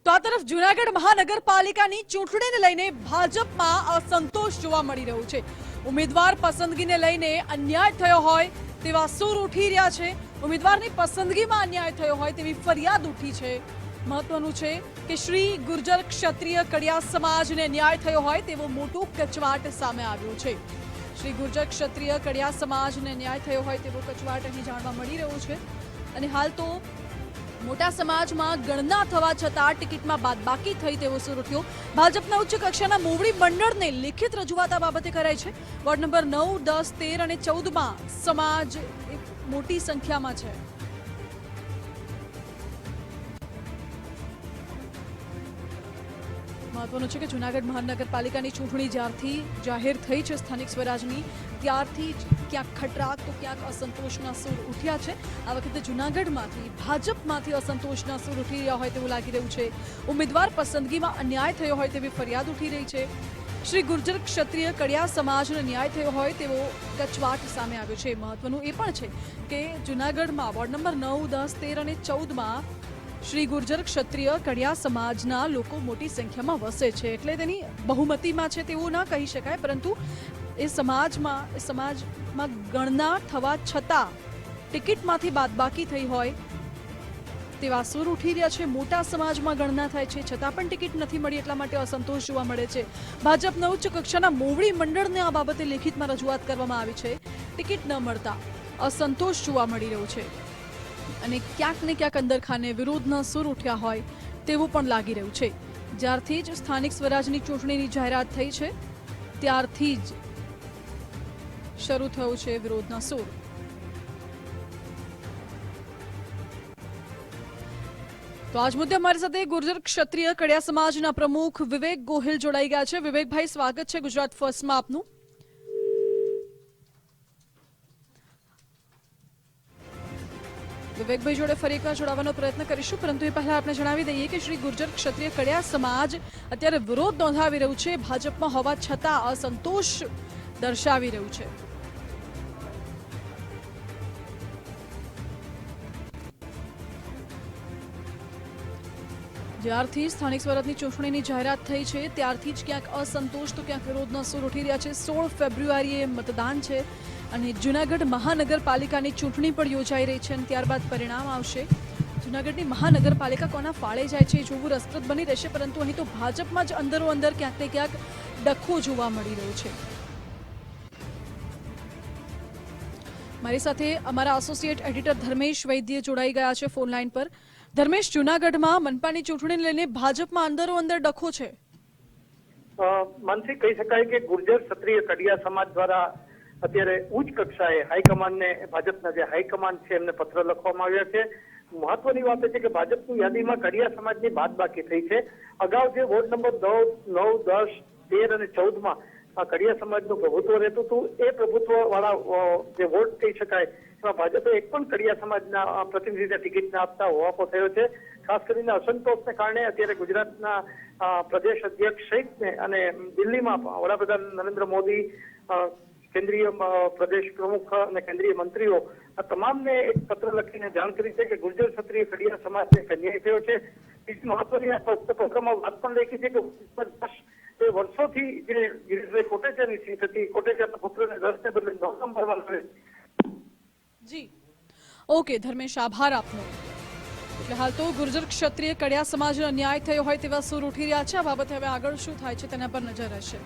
તો આ તરફ જૂનાગઢ મહાનગરપાલિકાની ચૂંટણીને લઈને ભાજપમાં અસંતોષ જોવા મળી રહ્યો છે। ઉમેદવાર પસંદગીને લઈને અન્યાય થયો હોય તેવા સૂર ઉઠી રહ્યા છે। ઉમેદવારની પસંદગીમાં અન્યાય થયો હોય તેવી ફરિયાદ ઉઠી છે। મહત્વનું છે કે શ્રી ગુર્જર ક્ષત્રિય કડિયા સમાજને ન્યાય થયો હોય તેવો મોટો કચવાટ સામે આવ્યો છે। શ્રી ગુર્જર ક્ષત્રિય કડિયા સમાજને ન્યાય થયો હોય તેવો કચવાટ અહીં જાણવા મળી રહ્યો છે। અને હાલ તો મોટા સમાજમાં ગણના થવા છતાં ટિકિટમાં બાદબાકી થઈ તેવો સૂર ઉઠ્યો। ભાજપના ઉચ્ચ કક્ષાના મોવડી મંડળને લિખિત રજૂઆત આ બાબતે કરાઈ છે। વોર્ડ નંબર 9, 10, 13 અને 14માં સમાજ મોટી સંખ્યામાં છે। મહત્વનું છે કે જૂનાગઢ મહાનગરપાલિકાની ચૂંટણી જ્યારથી જાહેર થઈ છે સ્થાનિક સ્વરાજની ત્યારથી જ ક્યાંક ખટરાક તો ક્યાંક અસંતોષના સૂર ઉઠ્યા છે। આ વખતે જૂનાગઢમાંથી ભાજપમાંથી અસંતોષના સૂર ઉઠી રહ્યા હોય તેવું લાગી રહ્યું છે। ઉમેદવાર પસંદગીમાં અન્યાય થયો હોય તેવી ફરિયાદ ઉઠી રહી છે। શ્રી ગુર્જર ક્ષત્રિય કડિયા સમાજને ન્યાય થયો હોય તેવો કચવાટ સામે આવ્યો છે। મહત્વનું એ પણ છે કે જૂનાગઢમાં વોર્ડ નંબર 9, 10, 13 અને 14માં શ્રી ગુર્જર ક્ષત્રિય કડિયા સમાજના લોકો મોટી સંખ્યામાં વસે છે, એટલે તેની બહુમતીમાં છે તેવું ના કહી શકાય, પરંતુ એ સમાજમાં ગણના થવા છતાં ટિકિટમાંથી બાદબાકી થઈ હોય તેવા સૂર ઉઠી રહ્યા છે। મોટા સમાજમાં ગણના થાય છે છતાં પણ ટિકિટ નથી મળી, એટલા માટે અસંતોષ જોવા મળે છે। ભાજપના ઉચ્ચ કક્ષાના મોવડી મંડળને આ બાબતે લેખિતમાં રજૂઆત કરવામાં આવી છે। ટિકિટ ન મળતા અસંતોષ જોવા મળી રહ્યો છે અને ક્યાંક ને ક્યાંક અંદરખાને વિરોધના સૂર ઉઠ્યા હોય તેવું પણ લાગી રહ્યું છે। જ્યારથી જ સ્થાનિક સ્વરાજની ચૂંટણીની જાહેરાત થઈ છે ત્યારથી જ શરૂ થયો છે વિરોધના સૂર। તો આજ મુદ્દે અમારી સાથે ગુર્જર ક્ષત્રિય કડિયા સમાજના પ્રમુખ વિવેક ગોહિલ જોડાઈ ગયા છે। વિવેકભાઈ, સ્વાગત છે ગુજરાત ફર્સ્ટમાં આપનું। વિવેકભાઈ જોડે ફરી એકવાર જોડાવાનો પ્રયત્ન કરીશું, પરંતુ એ પહેલા આપણે જણાવી દઈએ કે શ્રી ગુર્જર ક્ષત્રિય કડિયા સમાજ અત્યારે વિરોધ નોંધાવી રહ્યું છે, ભાજપમાં હોવા છતાં અસંતોષ દર્શાવી રહ્યું છે। જ્યારથી સ્થાનિક સ્વરાજની ચૂંટણીની જાહેરાત થઈ છે ત્યારથી જ ક્યાંક અસંતોષ તો ક્યાંક વિરોધના સૂર ઉઠી રહ્યા છે। 16 ફેબ્રુઆરીએ મતદાન છે અને જૂનાગઢ મહાનગરપાલિકાની ચૂંટણી પણ યોજાઈ રહી છે અને ત્યારબાદ પરિણામ આવશે। જૂનાગઢની મહાનગરપાલિકા કોના ફાળે જાય છે એ જોવું રસપ્રદ બની રહેશે, પરંતુ અહીં તો ભાજપમાં જ અંદરો અંદર ક્યાંક ને ક્યાંક ડખો જોવા મળી રહ્યો છે। મારી સાથે અમારા એસોસિએટ એડિટર ધર્મેશ વૈદ્ય જોડાઈ ગયા છે ફોન લાઈન પર। ધર્મેશ, જૂનાગઢમાં મનપાની ચૂંટણીને લઈને ભાજપમાં અંદરો અંદર ડખો છે। માનસી, કહી શકાય કે ગુર્જર ક્ષત્રિય કડિયા સમાજ દ્વારા અત્યારે ઉચ્ચ કક્ષાએ હાઈકમાન્ડને, ભાજપના જે હાઈકમાન્ડ છે એમને પત્ર લખવામાં આવ્યા છે। મહત્વની વાત એ છે કે ભાજપની યાદીમાં કડિયા સમાજની બાદબાકી થઈ છે। અગાઉ જે વોર્ડ નંબર 9, 10, 13 અને 14માં કડિયા સમાજનું પ્રભુત્વ રહેતું હતું, એ પ્રભુત્વ વાળા જે વોર્ડ કહી શકાય એમાં ભાજપે એક પણ કડિયા સમાજના પ્રતિનિધિને ટિકિટ ના આપતા હોવાપો થયો છે। ખાસ કરીને અસંતોષને કારણે અત્યારે ગુજરાતના પ્રદેશ અધ્યક્ષ સહિત અને દિલ્હીમાં વડાપ્રધાન નરેન્દ્ર મોદી, કેન્દ્રીય પ્રદેશ પ્રમુખ અને કેન્દ્રીય મંત્રીઓ આ તમામને એક પત્ર લખીને જાણ કરી છે કે ગુર્જર ક્ષત્રિય કડિયા સમાજને અન્યાય થયો છે। બીજી મહત્વની આ પત્રમાં વાત પણ લખી છે કે વર્ષોથી જે ગિરીશભાઈ કોટેચાની સીટ હતી, કોટેચાના પુત્રને 10 ને બદલે 9 નંબરમાં આવે। જી, ઓકે ધર્મેશ, આભાર આપનો। એટલે હાલ તો ગુર્જર ક્ષત્રિય કડિયા સમાજનો અન્યાય થયો હોય તેવા સૂર ઉઠી રહ્યા છે। આ બાબતે હવે આગળ શું થાય છે તેના પર નજર રહેશે।